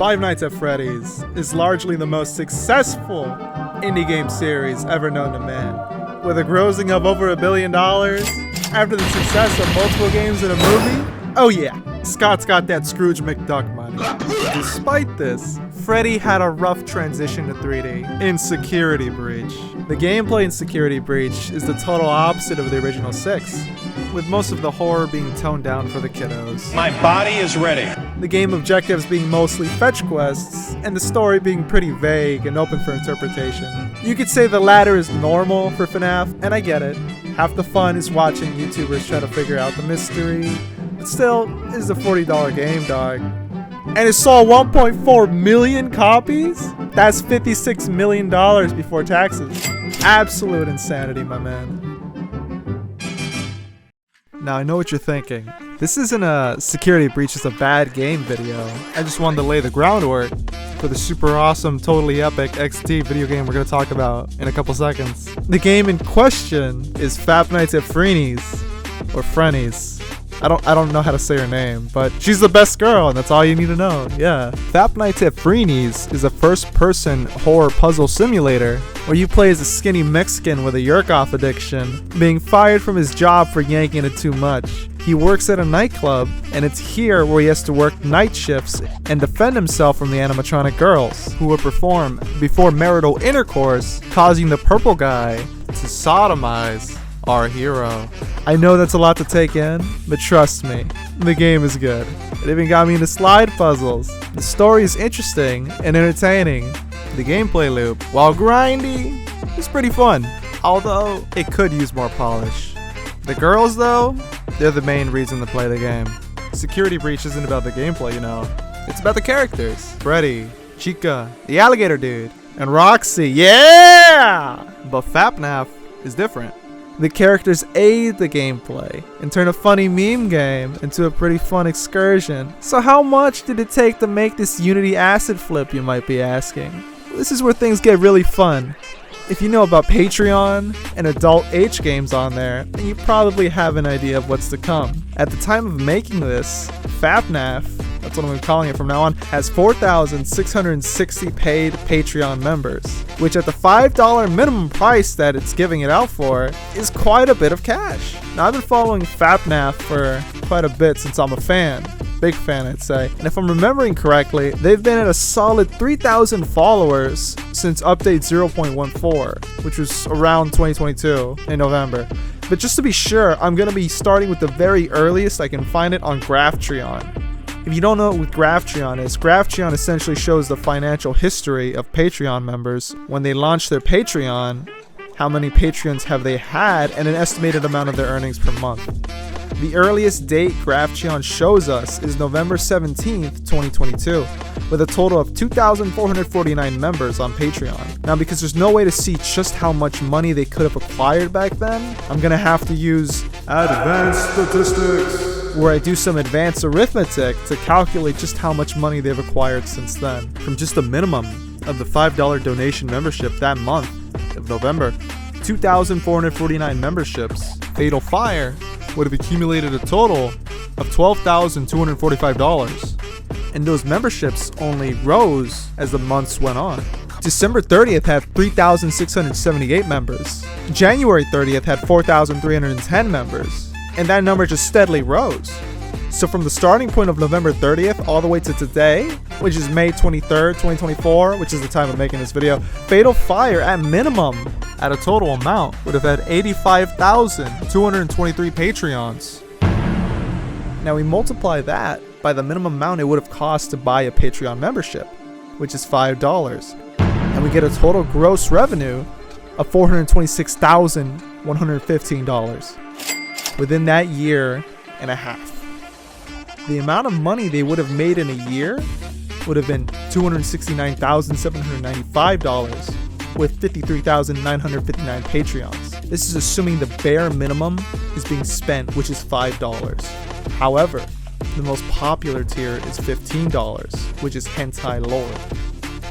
Five Nights at Freddy's is largely the most successful indie game series ever known to man. With a grossing of over $1 billion, after the success of multiple games and a movie, oh yeah, Scott's got that Scrooge McDuck money. Despite this, Freddy had a rough transition to 3D in Security Breach. The gameplay in Security Breach is the total opposite of the original 6, with most of the horror being toned down for the kiddos. My body is ready. The game objectives being mostly fetch quests, and the story being pretty vague and open for interpretation. You could say the latter is normal for FNAF, and I get it. Half the fun is watching YouTubers try to figure out the mystery, but still, this is a $40 game, dog. And it sold 1.4 million copies? That's $56 million before taxes. Absolute insanity, my man. Now, I know what you're thinking. This isn't a Security Breach, it's a bad game video. I just wanted to lay the groundwork for the super awesome, totally epic XT video game we're going to talk about in a couple seconds. The game in question is Five Nights at Freddy's, or Frenny's. I don't know how to say her name, but she's the best girl, and that's all you need to know. Yeah. Five Nights at Freddy's is a first-person horror puzzle simulator where you play as a skinny Mexican with a jerk-off addiction, being fired from his job for yanking it too much. He works at a nightclub, and it's here where he has to work night shifts and defend himself from the animatronic girls, who will perform before marital intercourse, causing the purple guy to sodomize our hero. I know that's a lot to take in, but trust me, the game is good. It even got me into slide puzzles. The story is interesting and entertaining. The gameplay loop, while grindy, is pretty fun, although it could use more polish. The girls, though, they're the main reason to play the game. Security Breach isn't about the gameplay, you know. It's about the characters. Freddy, Chica, the alligator dude, and Roxy, yeah! But FNAF is different. The characters aid the gameplay and turn a funny meme game into a pretty fun excursion. So how much did it take to make this Unity acid flip, you might be asking? This is where things get really fun. If you know about Patreon and adult H games on there, then you probably have an idea of what's to come. At the time of making this, FNAF, that's what I'm calling it from now on, has 4,660 paid Patreon members, which at the $5 minimum price that it's giving it out for, is quite a bit of cash. Now, I've been following FNAF for quite a bit since I'm a fan. Big fan, I'd say. And if I'm remembering correctly, they've been at a solid 3,000 followers since update 0.14, which was around 2022 in November. But just to be sure, I'm going to be starting with the very earliest I can find it on Graphtreon. If you don't know what Graphtreon is, Graphtreon essentially shows the financial history of Patreon members. When they launch their Patreon, how many Patreons have they had, and an estimated amount of their earnings per month. The earliest date Graphtreon shows us is November 17th, 2022, with a total of 2,449 members on Patreon. Now, because there's no way to see just how much money they could have acquired back then, I'm gonna have to use advanced statistics, where I do some advanced arithmetic to calculate just how much money they've acquired since then. From just the minimum of the $5 donation membership that month of November, 2,449 memberships, Fatal Fire would have accumulated a total of $12,245. And those memberships only rose as the months went on. December 30th had 3,678 members. January 30th had 4,310 members. And that number just steadily rose. So from the starting point of November 30th all the way to today, which is May 23rd, 2024, which is the time of making this video, Fatal Fire at minimum, at a total amount, would have had 85,223 Patreons. Now we multiply that by the minimum amount it would have cost to buy a Patreon membership, which is $5. And we get a total gross revenue of $426,115 within that year and a half. The amount of money they would have made in a year would have been $269,795 with 53,959 Patreons. This is assuming the bare minimum is being spent, which is $5. However, the most popular tier is $15, which is hentai lore.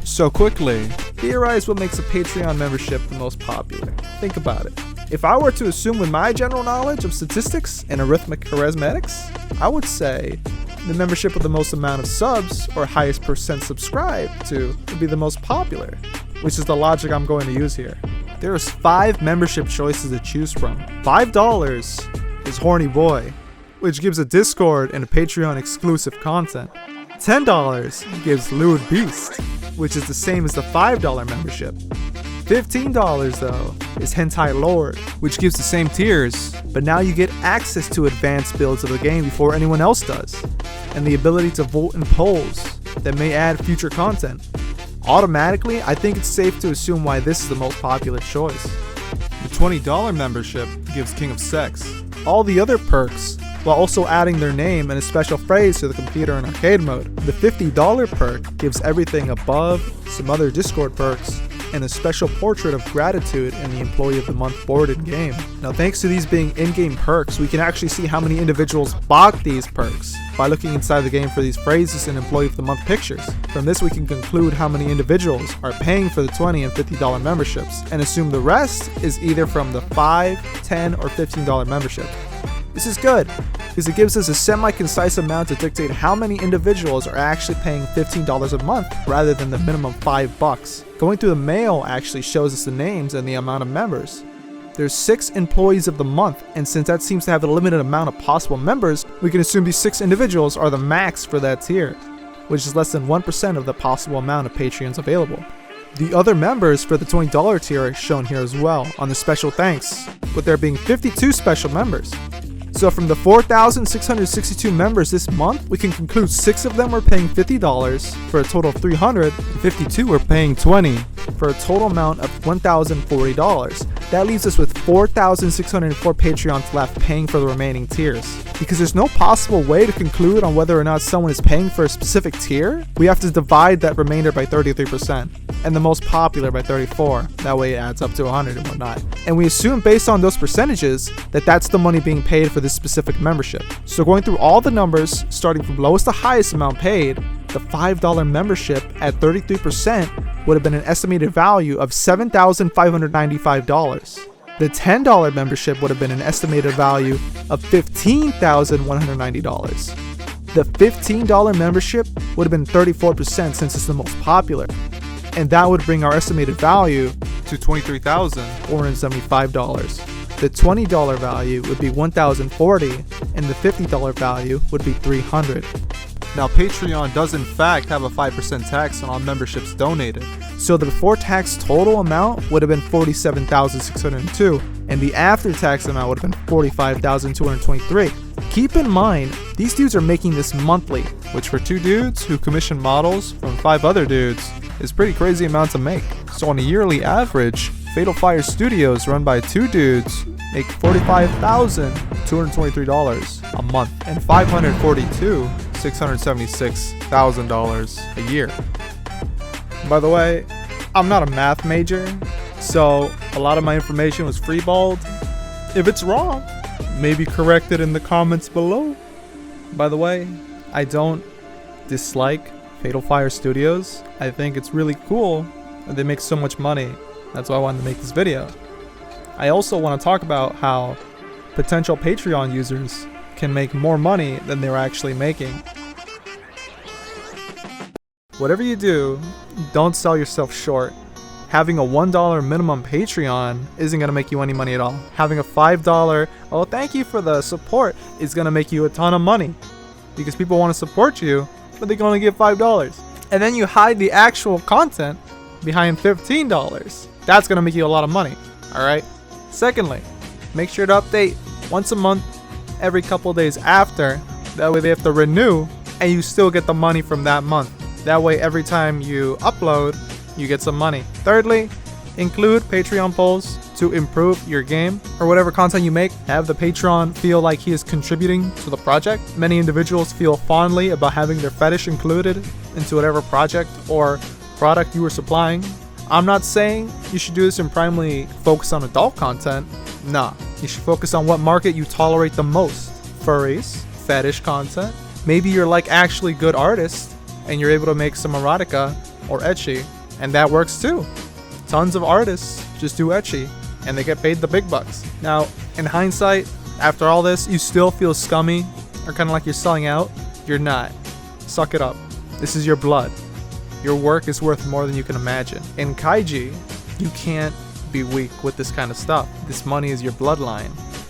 So quickly, theorize what makes a Patreon membership the most popular. Think about it. If I were to assume with my general knowledge of statistics and arithmetic charismatics, I would say the membership with the most amount of subs, or highest percent subscribed to, would be the most popular, which is the logic I'm going to use here. There's 5 membership choices to choose from. $5 is Horny Boy, which gives a Discord and a Patreon exclusive content. $10 gives Lewd Beast, which is the same as the $5 membership. $15 though is Hentai Lord, which gives the same tiers, but now you get access to advanced builds of the game before anyone else does, and the ability to vote in polls that may add future content. Automatically, I think it's safe to assume why this is the most popular choice. The $20 membership gives King of Sex. All the other perks, while also adding their name and a special phrase to the computer in arcade mode. The $50 perk gives everything above, some other Discord perks, and a special portrait of gratitude in the Employee of the Month board in game. Now, thanks to these being in-game perks, we can actually see how many individuals bought these perks by looking inside the game for these phrases and Employee of the Month pictures. From this, we can conclude how many individuals are paying for the $20 and $50 memberships, and assume the rest is either from the $5, $10, or $15 membership. This is good, because it gives us a semi-concise amount to dictate how many individuals are actually paying $15 a month rather than the minimum $5. Going through the mail actually shows us the names and the amount of members. There's 6 employees of the month, and since that seems to have a limited amount of possible members, we can assume these 6 individuals are the max for that tier, which is less than 1% of the possible amount of Patreons available. The other members for the $20 tier are shown here as well on the special thanks, with there being 52 special members. So from the 4,662 members this month, we can conclude 6 of them were paying $50 for a total of $300, and 52 were paying $20 for a total amount of $1,040. That leaves us with 4,604 Patreons left paying for the remaining tiers. Because there's no possible way to conclude on whether or not someone is paying for a specific tier, we have to divide that remainder by 33%, and the most popular by 34. That way it adds up to 100 and whatnot. And we assume based on those percentages that that's the money being paid for this specific membership. So going through all the numbers, starting from lowest to highest amount paid, the $5 membership at 33% would have been an estimated value of $7,595. The $10 membership would have been an estimated value of $15,190. The $15 membership would have been 34% since it's the most popular, and that would bring our estimated value to $23,475. The $20 value would be $1,040, and the $50 value would be $300. Now, Patreon does in fact have a 5% tax on all memberships donated. So the before tax total amount would have been $47,602, and the after tax amount would have been $45,223. Keep in mind, these dudes are making this monthly, which for 2 dudes who commission models from 5 other dudes is pretty crazy amount to make. So on a yearly average, Fatal Fire Studios run by 2 dudes make $45,223 a month and $542,676,000 a year. By the way, I'm not a math major, so a lot of my information was freeballed. If it's wrong, maybe correct it in the comments below. By the way, I don't dislike Fatal Fire Studios. I think it's really cool that they make so much money. That's why I wanted to make this video. I also want to talk about how potential Patreon users can make more money than they're actually making. Whatever you do, don't sell yourself short. Having a $1 minimum Patreon isn't going to make you any money at all. Having a $5, oh thank you for the support, is going to make you a ton of money. Because people want to support you, but they can only give $5. And then you hide the actual content behind $15. That's going to make you a lot of money, alright? Secondly, make sure to update once a month, every couple days after. That way they have to renew, and you still get the money from that month. That way every time you upload, you get some money. Thirdly, include Patreon polls to improve your game or whatever content you make. Have the patron feel like he is contributing to the project. Many individuals feel fondly about having their fetish included into whatever project or product you are supplying. I'm not saying you should do this and primarily focus on adult content. Nah, you should focus on what market you tolerate the most. Furries, fetish content. Maybe you're like actually good artist and you're able to make some erotica or ecchi, and that works too. Tons of artists just do ecchi and they get paid the big bucks. Now, in hindsight, after all this, you still feel scummy or kind of like you're selling out You're not. Suck it up. This is your blood. Your work is worth more than you can imagine. In Kaiji, you can't be weak with this kind of stuff. This money is your bloodline.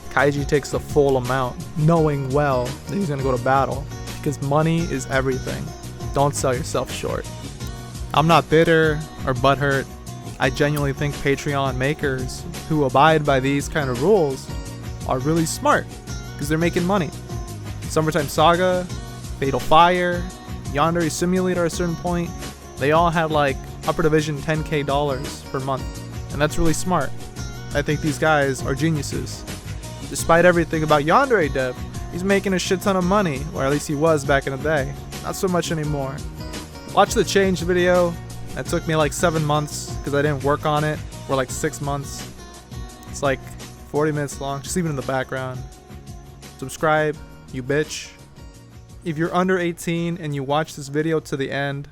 Kaiji takes the full amount, knowing well that he's gonna go to battle, because money is everything. Don't sell yourself short. I'm not bitter or butthurt. I genuinely think Patreon makers who abide by these kind of rules are really smart, because they're making money. Summertime Saga, Fatal Fire, Yandere Simulator at a certain point, they all had like upper division $10K per month, and that's really smart. I think these guys are geniuses. Despite everything about Yandere Dev, he's making a shit ton of money, or at least he was back in the day. Not so much anymore. Watch the change video. That took me like 7 months because I didn't work on it for like 6 months. It's like 40 minutes long. Just leave it in the background. Subscribe, you bitch. If you're under 18 and you watch this video to the end,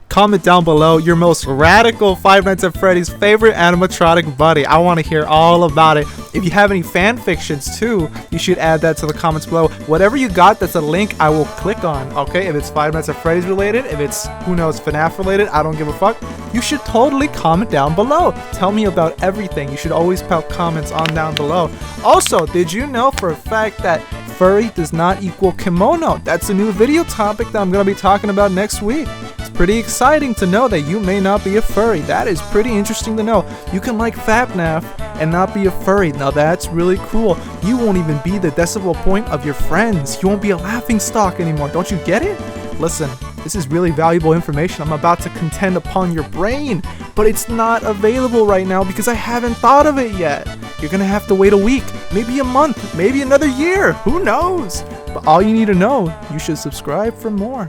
comment down below your most radical Five Nights at Freddy's favorite animatronic buddy. I want to hear all about it. If you have any fan fictions too, you should add that to the comments below. Whatever you got that's a link, I will click on, okay? If it's Five Nights at Freddy's related, if it's, who knows, FNAF related, I don't give a fuck. You should totally comment down below. Tell me about everything. You should always put comments on down below. Also, did you know for a fact that furry does not equal kimono? That's a new video topic that I'm going to be talking about next week. It's pretty exciting to know that you may not be a furry. That is pretty interesting to know. You can like FNAF and not be a furry. Now that's really cool. You won't even be the decibel point of your friends. You won't be a laughing stock anymore. Don't you get it? Listen, this is really valuable information. I'm about to contend upon your brain, but it's not available right now because I haven't thought of it yet. You're gonna have to wait a week, maybe a month, maybe another year. Who knows? But all you need to know, you should subscribe for more.